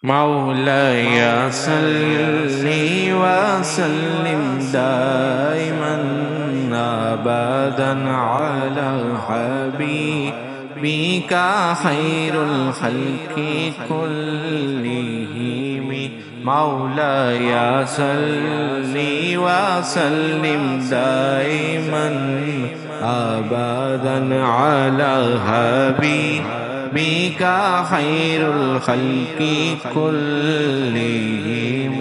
مولاي صل وسلم دائما أبدا على حبيبك خير الخلق كلهم. مولاي صل وسلم دائما أبدا على حبيبك خير الخلق كلهم.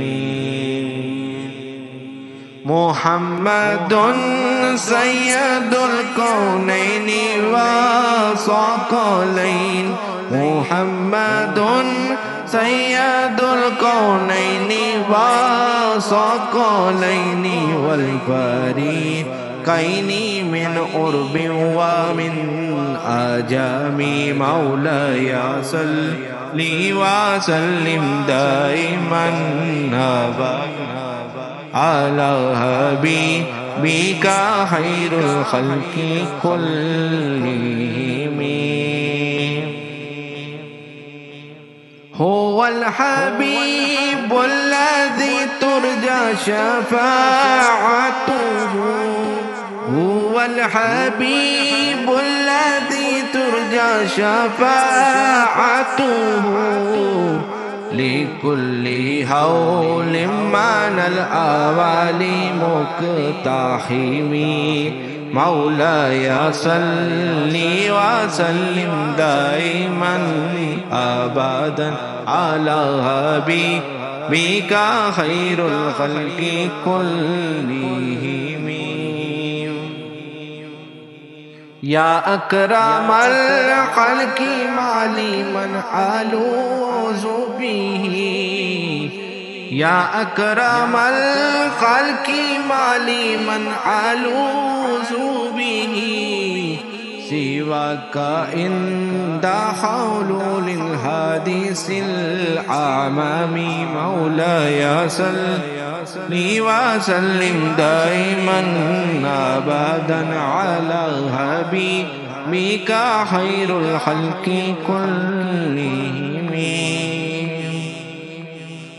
محمد سيد الكونين والثقلين. محمد سيد الكونين والثقلين والفريقين من قرب ومن عجم. مولاي صل وسلم دائما أبدا على حبيبك خير الخلق كلهم. هو الحبيب الذي ترجى شفاعته. هو الحبيب الذي ترجى شفاعته لكل هول من الأوالي مقتحم. مولاي صل وسلم دائما أبدا على حبيبك خير الخلق كلهم. يا أكرم الخلق مالي من ألوذ به. يا أكرم الخلق مالي من ألوذ به سواك عند حلول الحادث الأعمام. مولاي صل وسلم دائما أبدا على حبيبك خير الخلق كلهم.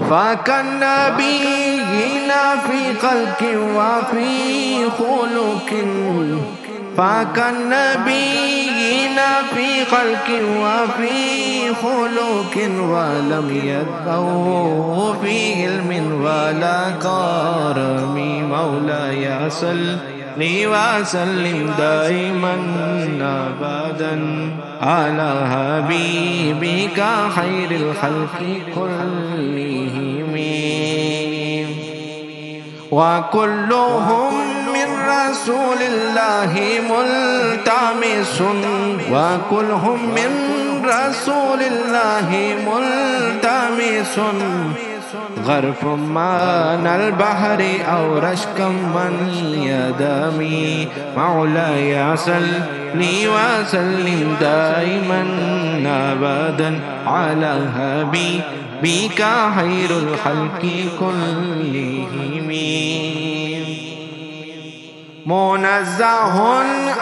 فكالنبيين في خلق وفي خلق. فكالنبيين في خلق وفي خلق ولم يدعوا في علم ولا كرم. مولاي صل وسلم دائما أبدا على حبيبك خير الخلق كلهم. وكلهم من رسول الله ملتمس. وكلهم من رسول الله ملتمس غرف من البحر أو رشكا من يدمي. مولاي صل وسلم دائما أبدا على حبيبك خير الخلق كلهم. منزه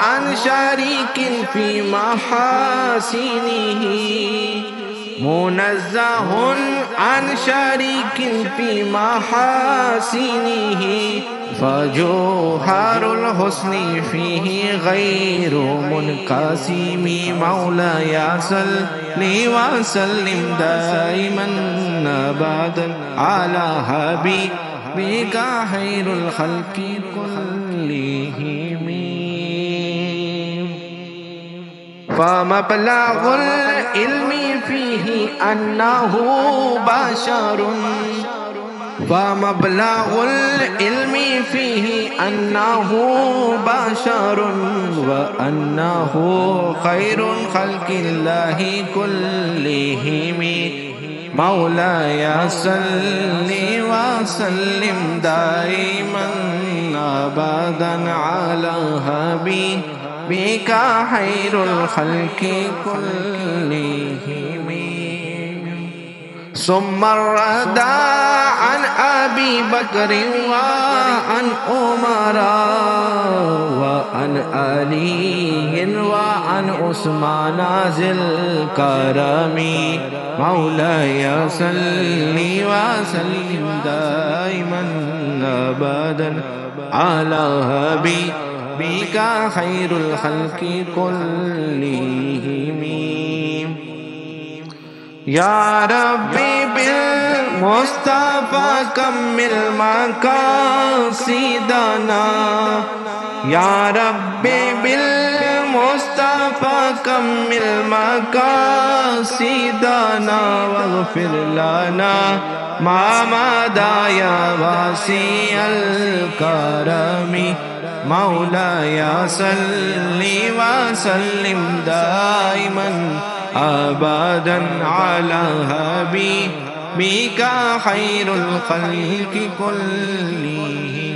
عن شريك في محاسنه. منزه عن شريك في محاسنه فجوهر الحسن فيه غير منقسم. مولاي صل وسلم دائما أبدا على حبيبك خير الخلق كلهم. فمبلغ العلم فيه أنه بشر. فمبلغ العلم فيه أنه بشر وأنه خير خلق الله كلهم. مولاي صل وسلم دائما أبدا على حبيبك خير الخلق كلهم. ثم الردى عن أبي بكر وعن عمر وعن علي وعن عثمان ذي الكرم مولاي صل وسلم دائما أبدا على حبيبك خير الخلق كلهم. يا ربي بالمصطفى كمل مقاصدنا، يا ربي بالمصطفى كمل مقاصدنا واغفر لنا ما مضى يا واسع الكرم مولاي صل وسلم دائما أبدا على حبيبك خير الخلق كلهم.